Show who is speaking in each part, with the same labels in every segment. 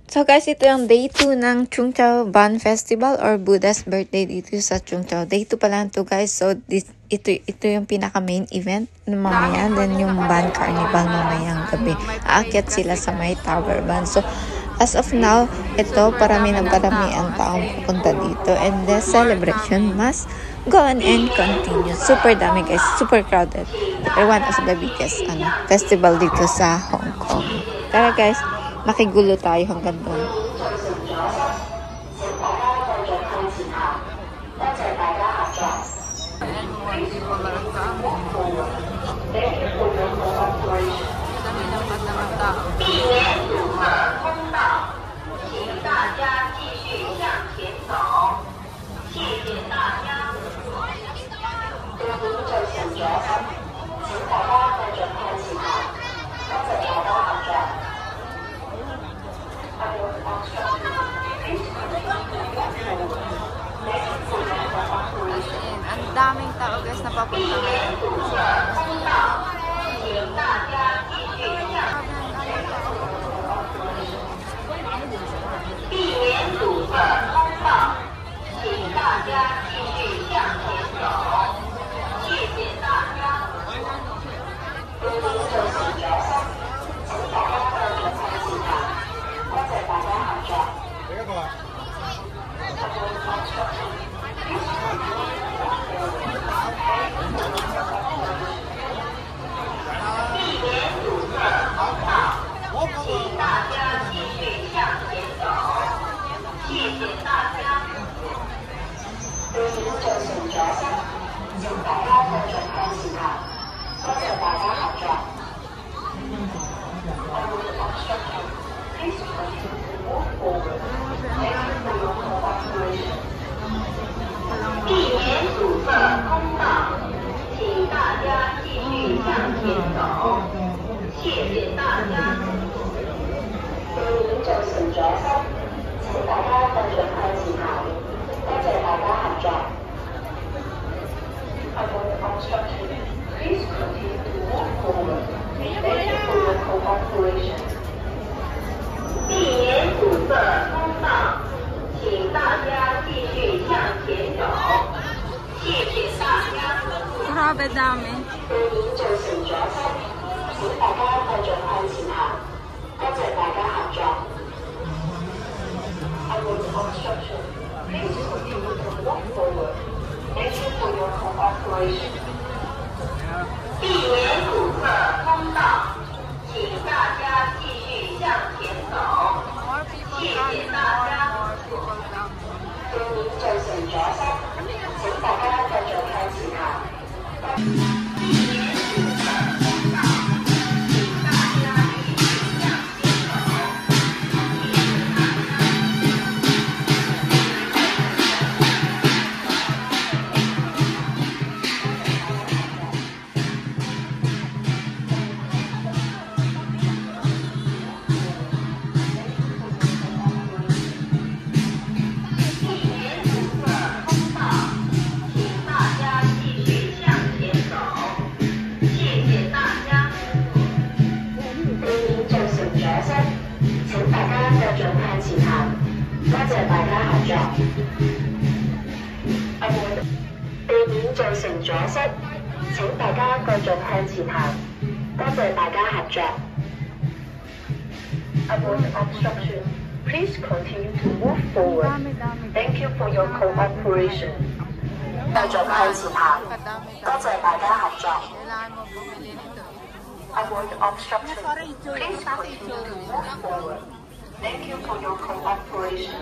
Speaker 1: So guys, ito yung day 2 ng Chungcheong Ban Festival or Buddha's birthday dito sa Chungcheong. Day 2 pa lang to guys. So ito yung pinaka main event ng mamaya. Then yung Ban Carnival mamayang gabi. Aakyat sila sa may Tower Ban. So as of now, ito parami ang taong pupunta dito. And the celebration must go on and continue. Super dami guys. Super crowded. One of the biggest festival dito sa Hong Kong. Tara guys, makigulo tayo hanggang doon.
Speaker 2: Ang daming tao guys na papunta ngayon. Grabe dami.
Speaker 3: Avoid obstruction. Please continue to move forward. Thank you for your cooperation. 繼續向前行，多謝大家合作。Avoid obstruction. Please continue to move forward. Thank you for your cooperation.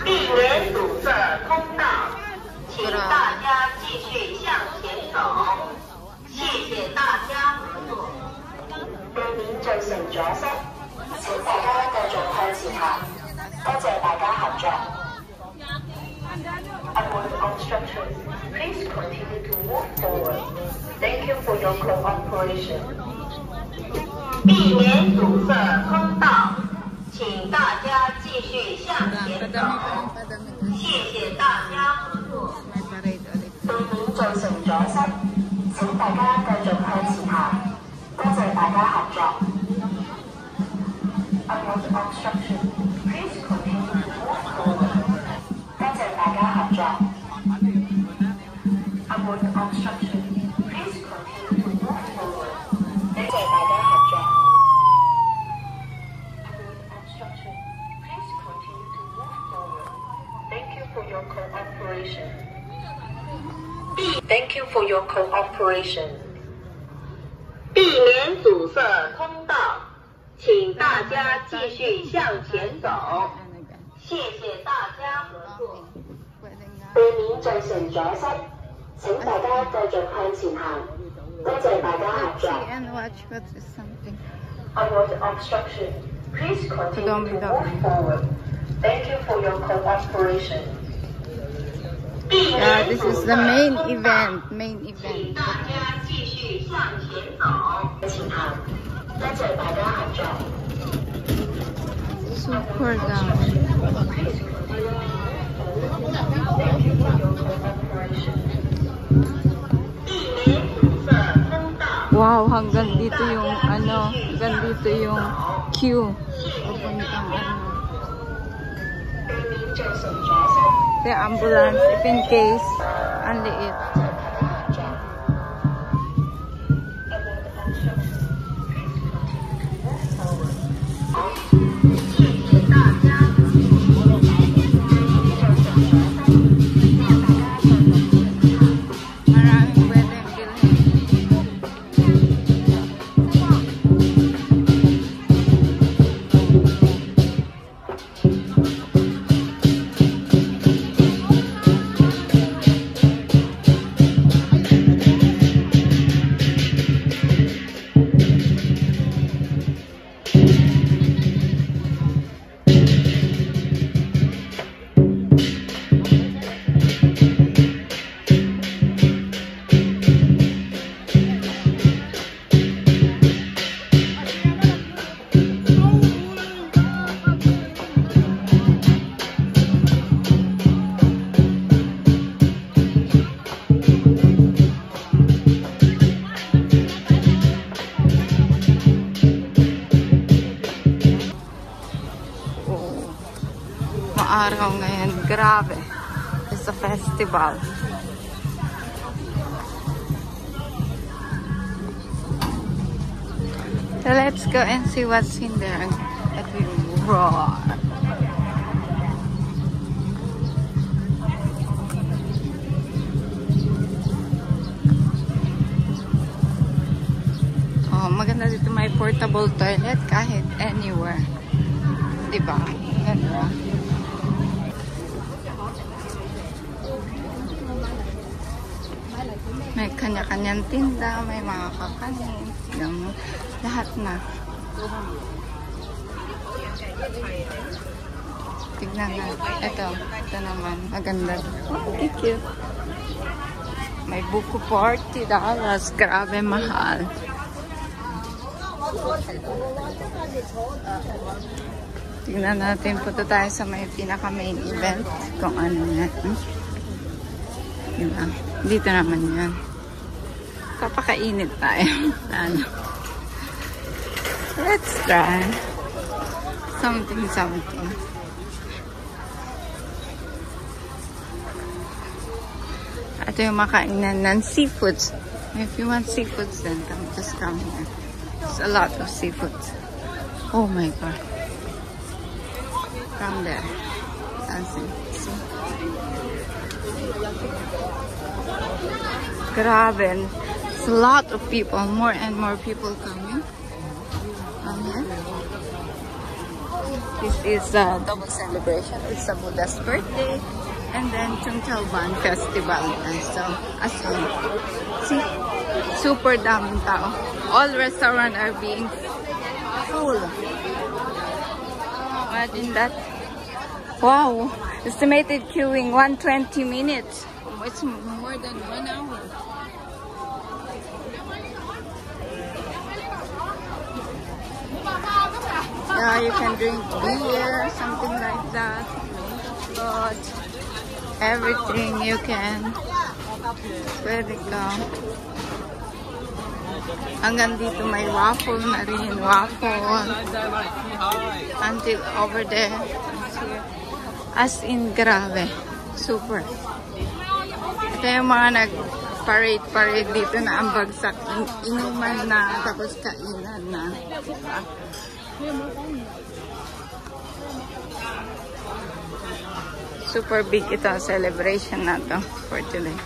Speaker 3: 避免堵塞通道，请大家继续向前走。謝謝大家合作。避免造成阻塞，請大家繼續向前行。多謝大家合作。Avoid obstruction. Please continue to move forward. Thank you for your cooperation. 避免堵塞通道，請大家繼續向前走。謝謝大家合作。避免造成阻塞，請大家繼續向前行。多謝大家合作。Avoid obstruction. Please continue to move forward. 多謝大家合作。Avoid obstruction. Please continue to move forward. 多謝大家合作。Avoid obstruction. Please continue to move forward. Thank you for your cooperation. Thank you for your cooperation. 避免阻塞通道，请大家继续向前走。謝謝大家合作。避免造成阻塞，請大家繼續向前行。多謝大家合作。
Speaker 1: And watch what is something.
Speaker 3: Avoid obstruction. Please continue to move forward. Thank you for your cooperation.
Speaker 1: Yeah, this is the main event.
Speaker 3: 請大家繼續向前走。前行。多謝大家合作。
Speaker 1: Super down.
Speaker 3: Thank you for your cooperation. 避免阻塞通道。
Speaker 1: Wow, hanggang dito yung hanggang dito yung queue. Papuntang the ambulance, if in case, ang liit. Maraming pwedeng bilhin. Araw ngayon, grabe. It's a festival. So let's go and see what's in there. Let me roar. Oh, maganda dito, may portable toilet kahit anywhere. Diba? Ganda. May kanya-kanyang tinda, may mga kakanin, lahat na. Tignan na. Ito naman. Maganda. Oh, thank you. May buko $40. Grabe, mahal. Tignan natin. Punta tayo sa may pinaka-main event. Kung ano yan. Diba? Dito naman yan. Papakainit tayo. Ano? Let's try something. Ito yung makainan ng seafoods. If you want seafoods, then just come here. There's a lot of seafoods. Oh my god. From there. See? Grabe. It's a lot of people. More and more people coming. Here. This is a double celebration. It's a Buddha's birthday. And then Chungcheong Ban Festival. And so, as well. See? Super daming tao. All restaurants are being full. Imagine that. Wow. Estimated queuing 120 minutes. It's more than 1 hour. Yeah, you can drink beer, something like that. But everything you can. Pwede ka.
Speaker 2: Hanggang dito may waffle na rin. Waffle. Until over there. As in, grabe. Super. Ito yung mga nag-parade dito na ang bagsak. Inuman na, tapos kainan na. Super big ito ang celebration na to for today.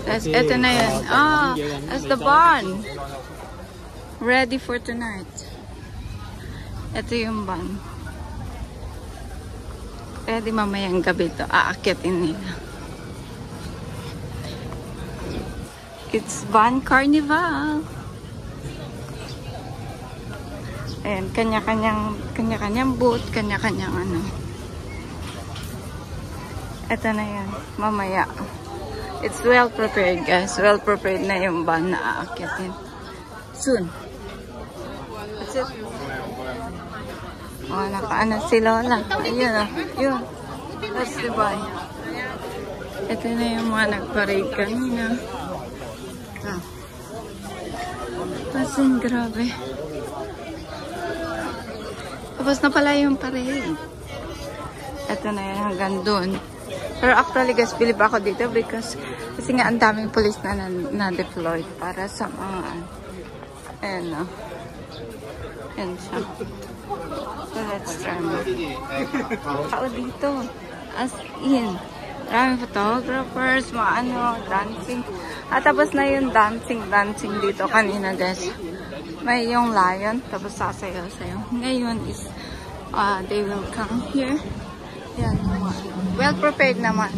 Speaker 2: Tapos ito na yun. That's the barn. Ready for tonight. Ito yung barn. Ready mamayang gabi to. Aakyatin nila. It's Van Carnival. Ayan, kanya-kanyang booth, kanya-kanyang ano. Ito na yan, mamaya. It's well prepared, guys. Well prepared na yung van na aakyatin. Soon. That's it. Oh, nakaano si Lola. Ayun, yun. That's the van. Ito na yung mga nag-parade kanina. Pasin, grabe. Tapos na pala yung parade. Ito na yan hanggang doon. Pero actually guys, believe ako dito because kasi nga ang daming police na deployed para sa mga ayan o. Ayan siya. So let's try mo. Tao dito. As in. Maraming photographers, mga ano, dancing. At tapos na yung dancing dito kanina guys. May yung lion, tapos sasayaw-sayaw. Ngayon is, they will come here. Yan, well prepared naman.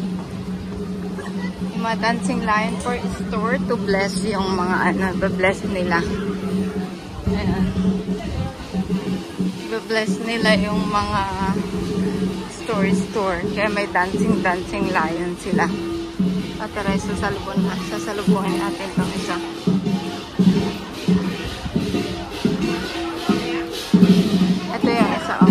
Speaker 2: Yung mga dancing lion for store to bless yung mga ano, bless nila. Ayan. Bless nila yung mga store. Kaya may dancing lion sila. At tara, sasalubungin natin itong isa. Ito yung isa, oh.